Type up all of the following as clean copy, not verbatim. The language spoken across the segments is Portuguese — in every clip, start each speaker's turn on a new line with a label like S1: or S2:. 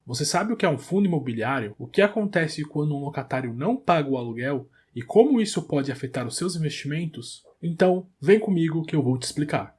S1: Você sabe o que é um fundo imobiliário? O que acontece quando um locatário não paga o aluguel? E como isso pode afetar os seus investimentos? Então, vem comigo que eu vou te explicar.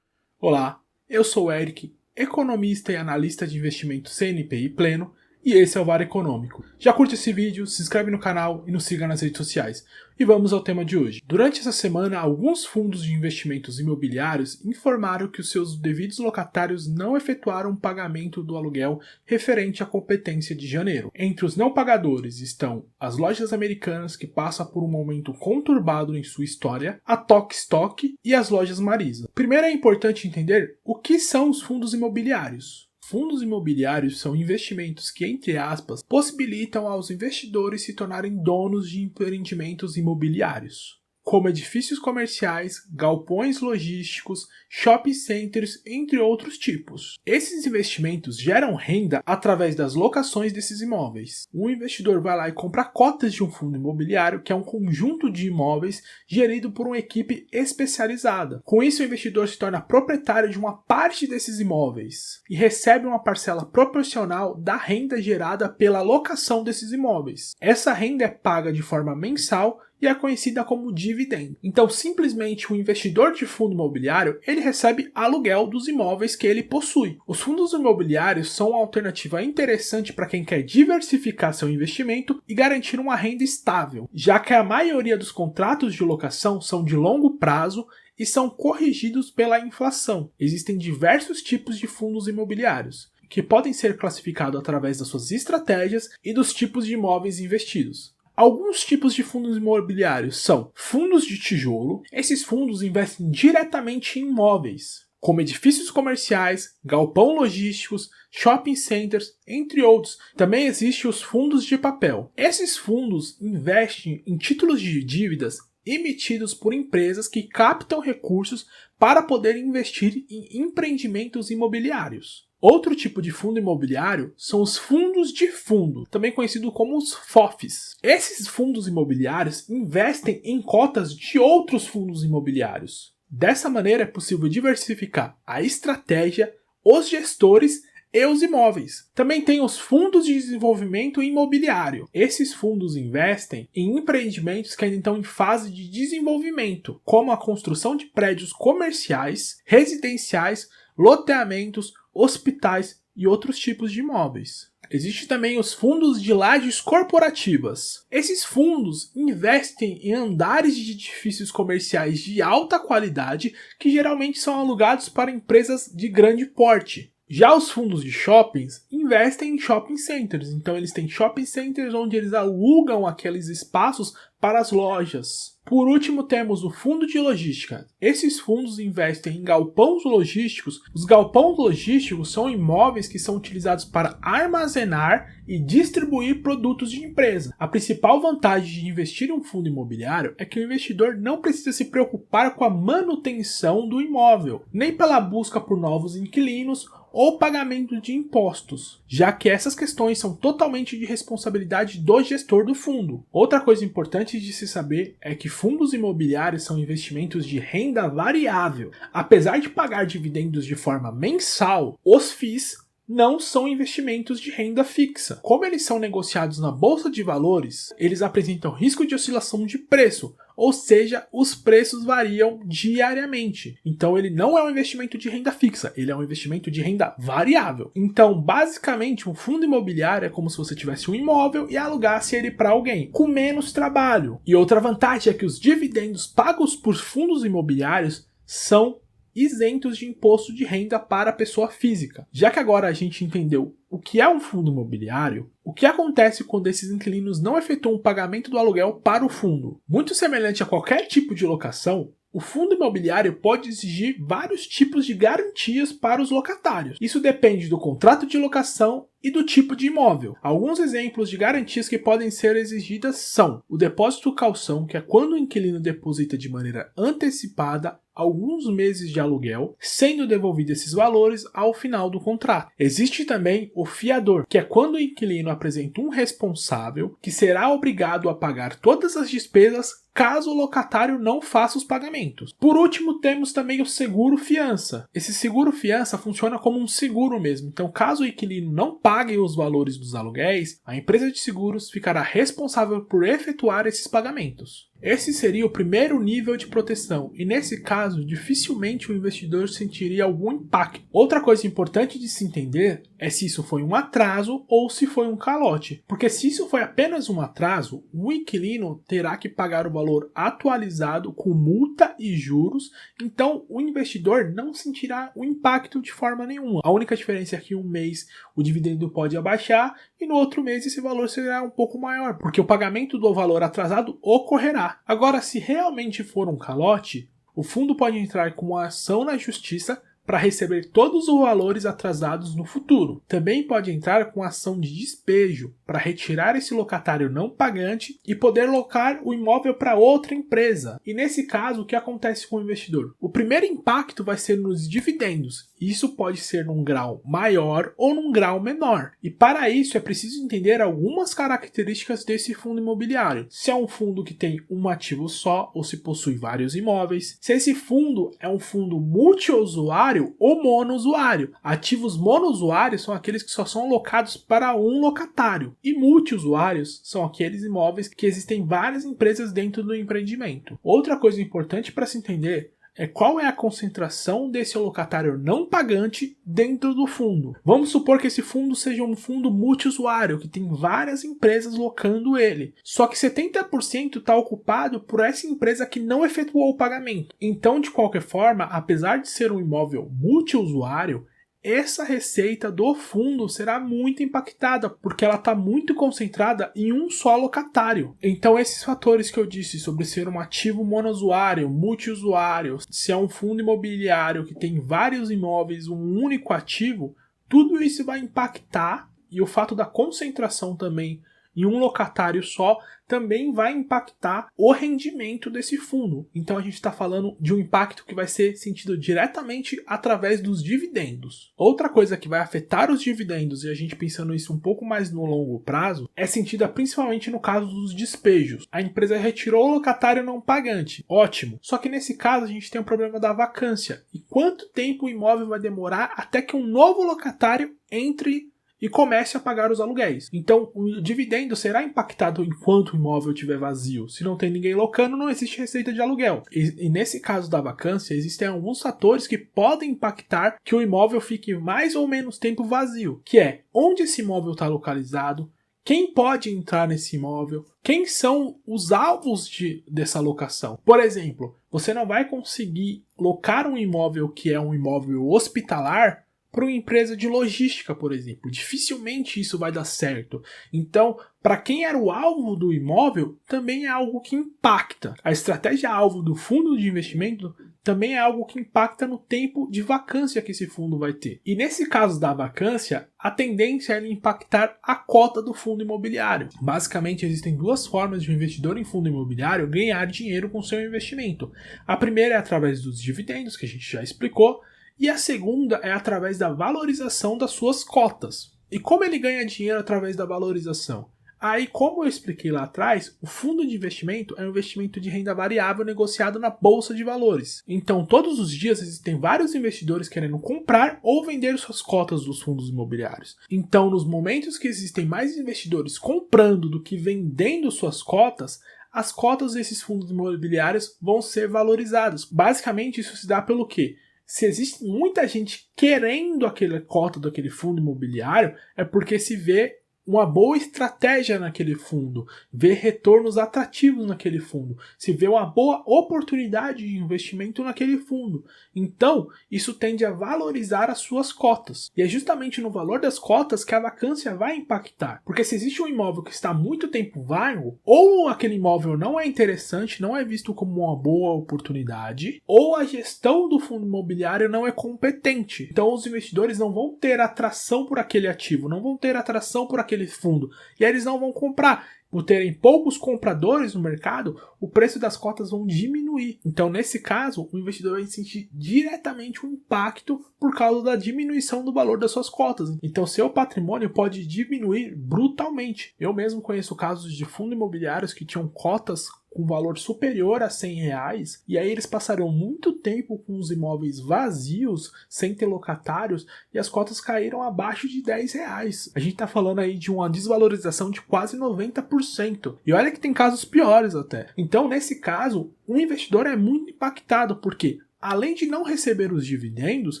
S1: Olá, eu sou o Eric, economista e analista de investimento CNPI pleno, e esse é o VAR Econômico. Já curte esse vídeo, se inscreve no canal e nos siga nas redes sociais. E vamos ao tema de hoje. Durante essa semana, alguns fundos de investimentos imobiliários informaram que os seus devidos locatários não efetuaram o pagamento do aluguel referente à competência de janeiro. Entre os não pagadores estão as lojas americanas, que passam por um momento conturbado em sua história, a Tok Stock e as lojas Marisa. Primeiro é importante entender o que são os fundos imobiliários. Fundos imobiliários são investimentos que, entre aspas, possibilitam aos investidores se tornarem donos de empreendimentos imobiliários, como edifícios comerciais, galpões logísticos, shopping centers, entre outros tipos. Esses investimentos geram renda através das locações desses imóveis. O investidor vai lá e compra cotas de um fundo imobiliário, que é um conjunto de imóveis gerido por uma equipe especializada. Com isso, o investidor se torna proprietário de uma parte desses imóveis e recebe uma parcela proporcional da renda gerada pela locação desses imóveis. Essa renda é paga de forma mensal e é conhecida como dividendo. Então, simplesmente o investidor de fundo imobiliário, ele recebe aluguel dos imóveis que ele possui. Os fundos imobiliários são uma alternativa interessante para quem quer diversificar seu investimento e garantir uma renda estável, já que a maioria dos contratos de locação são de longo prazo e são corrigidos pela inflação. Existem diversos tipos de fundos imobiliários, que podem ser classificados através das suas estratégias e dos tipos de imóveis investidos. Alguns tipos de fundos imobiliários são fundos de tijolo. Esses fundos investem diretamente em imóveis, como edifícios comerciais, galpão logísticos, shopping centers, entre outros. Também existem os fundos de papel. Esses fundos investem em títulos de dívidas emitidos por empresas que captam recursos para poder investir em empreendimentos imobiliários. Outro tipo de fundo imobiliário são os fundos de fundo, também conhecidos como os FOFs. Esses fundos imobiliários investem em cotas de outros fundos imobiliários. Dessa maneira é possível diversificar a estratégia, os gestores e os imóveis. Também tem os fundos de desenvolvimento imobiliário. Esses fundos investem em empreendimentos que ainda estão em fase de desenvolvimento, como a construção de prédios comerciais, residenciais, loteamentos, hospitais e outros tipos de imóveis. Existem também os fundos de lajes corporativas. Esses fundos investem em andares de edifícios comerciais de alta qualidade que geralmente são alugados para empresas de grande porte. Já os fundos de shoppings investem em shopping centers, então eles têm shopping centers onde eles alugam aqueles espaços para as lojas. Por último, temos o fundo de logística. Esses fundos investem em galpões logísticos. Os galpões logísticos são imóveis que são utilizados para armazenar e distribuir produtos de empresa. A principal vantagem de investir em um fundo imobiliário é que o investidor não precisa se preocupar com a manutenção do imóvel, nem pela busca por novos inquilinos ou pagamento de impostos, já que essas questões são totalmente de responsabilidade do gestor do fundo. Outra coisa importante de se saber é que fundos imobiliários são investimentos de renda variável. Apesar de pagar dividendos de forma mensal, os FIIs não são investimentos de renda fixa. Como eles são negociados na bolsa de valores, eles apresentam risco de oscilação de preço, ou seja, os preços variam diariamente. Então ele não é um investimento de renda fixa, ele é um investimento de renda variável. Então, basicamente, um fundo imobiliário é como se você tivesse um imóvel e alugasse ele para alguém, com menos trabalho. E outra vantagem é que os dividendos pagos por fundos imobiliários são isentos de imposto de renda para a pessoa física. Já que agora a gente entendeu o que é um fundo imobiliário, o que acontece quando esses inquilinos não efetuam o pagamento do aluguel para o fundo? Muito semelhante a qualquer tipo de locação, o fundo imobiliário pode exigir vários tipos de garantias para os locatários. Isso depende do contrato de locação e do tipo de imóvel. Alguns exemplos de garantias que podem ser exigidas são o depósito calção, que é quando o inquilino deposita de maneira antecipada alguns meses de aluguel, sendo devolvido esses valores ao final do contrato. Existe também o fiador, que é quando o inquilino apresenta um responsável que será obrigado a pagar todas as despesas caso o locatário não faça os pagamentos. Por último, temos também o seguro fiança. Esse seguro fiança funciona como um seguro mesmo. Então, caso o inquilino não pague os valores dos aluguéis, a empresa de seguros ficará responsável por efetuar esses pagamentos. Esse seria o primeiro nível de proteção, e nesse caso, dificilmente o investidor sentiria algum impacto. Outra coisa importante de se entender é se isso foi um atraso ou se foi um calote, porque se isso foi apenas um atraso, o inquilino terá que pagar o valor atualizado com multa e juros, então o investidor não sentirá o impacto de forma nenhuma. A única diferença é que um mês o dividendo pode abaixar e no outro mês esse valor será um pouco maior, porque o pagamento do valor atrasado ocorrerá. Agora, se realmente for um calote, o fundo pode entrar com uma ação na justiça para receber todos os valores atrasados no futuro. Também pode entrar com ação de despejo para retirar esse locatário não pagante e poder locar o imóvel para outra empresa. E nesse caso, o que acontece com o investidor? O primeiro impacto vai ser nos dividendos. Isso pode ser num grau maior ou num grau menor. E para isso é preciso entender algumas características desse fundo imobiliário. Se é um fundo que tem um ativo só ou se possui vários imóveis. Se esse fundo é um fundo multiusuário ou monousuário. Ativos monousuários são aqueles que só são alocados para um locatário. E multiusuários são aqueles imóveis que existem várias empresas dentro do empreendimento. Outra coisa importante para se entender é qual é a concentração desse locatário não pagante dentro do fundo. Vamos supor que esse fundo seja um fundo multiusuário, que tem várias empresas locando ele. Só que 70% está ocupado por essa empresa que não efetuou o pagamento. Então, de qualquer forma, apesar de ser um imóvel multiusuário, essa receita do fundo será muito impactada, porque ela está muito concentrada em um só locatário. Então esses fatores que eu disse sobre ser um ativo monousuário, multiusuário, se é um fundo imobiliário que tem vários imóveis, um único ativo, tudo isso vai impactar, e o fato da concentração também em um locatário só também vai impactar o rendimento desse fundo. Então a gente está falando de um impacto que vai ser sentido diretamente através dos dividendos. Outra coisa que vai afetar os dividendos, e a gente pensando isso um pouco mais no longo prazo, é sentida principalmente no caso dos despejos. A empresa retirou o locatário não pagante. Ótimo. Só que nesse caso a gente tem o problema da vacância. E quanto tempo o imóvel vai demorar até que um novo locatário entre e comece a pagar os aluguéis. Então, o dividendo será impactado enquanto o imóvel estiver vazio. Se não tem ninguém locando, não existe receita de aluguel. E nesse caso da vacância, existem alguns fatores que podem impactar que o imóvel fique mais ou menos tempo vazio, que é onde esse imóvel está localizado, quem pode entrar nesse imóvel, quem são os alvos dessa locação. Por exemplo, você não vai conseguir locar um imóvel que é um imóvel hospitalar para uma empresa de logística, por exemplo. Dificilmente isso vai dar certo. Então, para quem era o alvo do imóvel, também é algo que impacta. A estratégia alvo do fundo de investimento também é algo que impacta no tempo de vacância que esse fundo vai ter. E nesse caso da vacância, a tendência é impactar a cota do fundo imobiliário. Basicamente, existem duas formas de um investidor em fundo imobiliário ganhar dinheiro com seu investimento. A primeira é através dos dividendos, que a gente já explicou, e a segunda é através da valorização das suas cotas. E como ele ganha dinheiro através da valorização? Aí, como eu expliquei lá atrás, o fundo de investimento é um investimento de renda variável negociado na bolsa de valores. Então, todos os dias existem vários investidores querendo comprar ou vender suas cotas dos fundos imobiliários. Então, nos momentos que existem mais investidores comprando do que vendendo suas cotas, as cotas desses fundos imobiliários vão ser valorizadas. Basicamente, isso se dá pelo quê? Se existe muita gente querendo aquela cota daquele fundo imobiliário, é porque se vê uma boa estratégia naquele fundo, ver retornos atrativos naquele fundo, se vê uma boa oportunidade de investimento naquele fundo. Então, isso tende a valorizar as suas cotas. E é justamente no valor das cotas que a vacância vai impactar. Porque se existe um imóvel que está há muito tempo vago, ou aquele imóvel não é interessante, não é visto como uma boa oportunidade, ou a gestão do fundo imobiliário não é competente. Então, os investidores não vão ter atração por aquele ativo, não vão ter atração por aquele fundo, e aí eles não vão comprar. Por terem poucos compradores no mercado, o preço das cotas vão diminuir. Então, nesse caso, o investidor vai sentir diretamente um impacto por causa da diminuição do valor das suas cotas. Então, seu patrimônio pode diminuir brutalmente. Eu mesmo conheço casos de fundos imobiliários que tinham cotas com valor superior a R$100, e aí eles passaram muito tempo com os imóveis vazios, sem ter locatários, e as cotas caíram abaixo de R$10. A gente está falando aí de uma desvalorização de quase 90%. E olha que tem casos piores até. Então, nesse caso, o investidor é muito impactado, porque além de não receber os dividendos,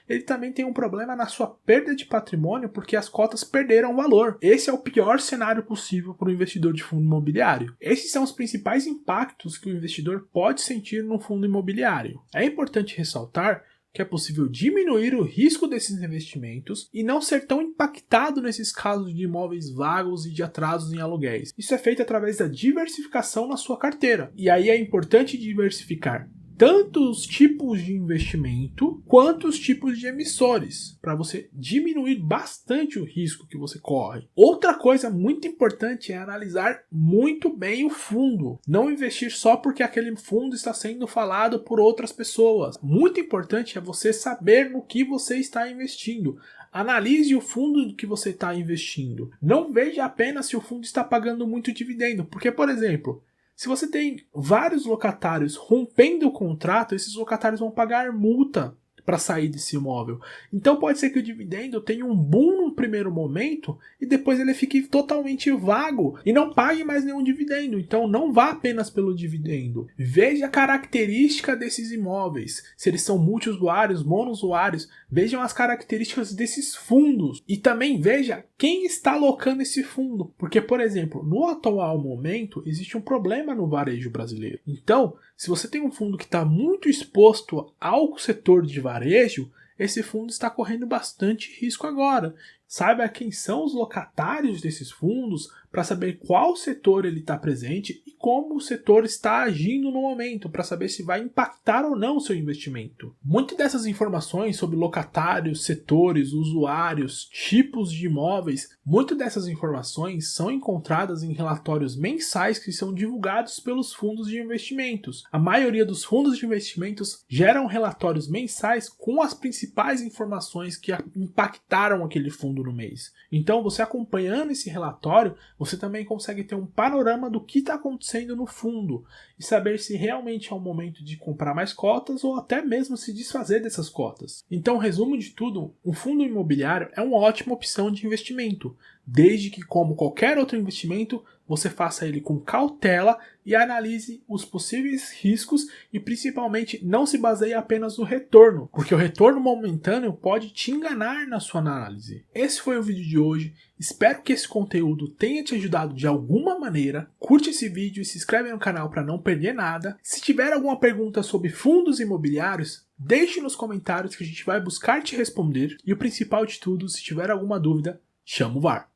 S1: ele também tem um problema na sua perda de patrimônio porque as cotas perderam valor. Esse é o pior cenário possível para o investidor de fundo imobiliário. Esses são os principais impactos que o investidor pode sentir no fundo imobiliário. É importante ressaltar que é possível diminuir o risco desses investimentos e não ser tão impactado nesses casos de imóveis vagos e de atrasos em aluguéis. Isso é feito através da diversificação na sua carteira. E aí é importante diversificar tanto os tipos de investimento quanto os tipos de emissores, para você diminuir bastante o risco que você corre. Outra coisa muito importante é analisar muito bem o fundo. Não investir só porque aquele fundo está sendo falado por outras pessoas. Muito importante é você saber no que você está investindo. Analise o fundo que você está investindo. Não veja apenas se o fundo está pagando muito dividendo, porque, por exemplo, se você tem vários locatários rompendo o contrato, esses locatários vão pagar multa para sair desse imóvel. Então pode ser que o dividendo tenha um boom no primeiro momento e depois ele fique totalmente vago e não pague mais nenhum dividendo. Então não vá apenas pelo dividendo. Veja a característica desses imóveis. Se eles são multiusuários, monousuários, vejam as características desses fundos e também veja quem está alocando esse fundo. Porque, por exemplo, no atual momento existe um problema no varejo brasileiro. Então, se você tem um fundo que está muito exposto ao setor de varejo, esse fundo está correndo bastante risco agora. Saiba quem são os locatários desses fundos para saber qual setor ele está presente e como o setor está agindo no momento, para saber se vai impactar ou não o seu investimento. Muitas dessas informações sobre locatários, setores, usuários, tipos de imóveis, muitas dessas informações são encontradas em relatórios mensais que são divulgados pelos fundos de investimentos. A maioria dos fundos de investimentos geram relatórios mensais com as principais informações que impactaram aquele fundo no mês. Então, você acompanhando esse relatório, você também consegue ter um panorama do que está acontecendo no fundo e saber se realmente é o momento de comprar mais cotas ou até mesmo se desfazer dessas cotas. Então, resumo de tudo, o fundo imobiliário é uma ótima opção de investimento, desde que, como qualquer outro investimento, você faça ele com cautela e analise os possíveis riscos e principalmente não se baseie apenas no retorno, porque o retorno momentâneo pode te enganar na sua análise. Esse foi o vídeo de hoje, espero que esse conteúdo tenha te ajudado de alguma maneira. Curte esse vídeo e se inscreve no canal para não perder nada. Se tiver alguma pergunta sobre fundos imobiliários, deixe nos comentários que a gente vai buscar te responder. E o principal de tudo, se tiver alguma dúvida, chama o VAR.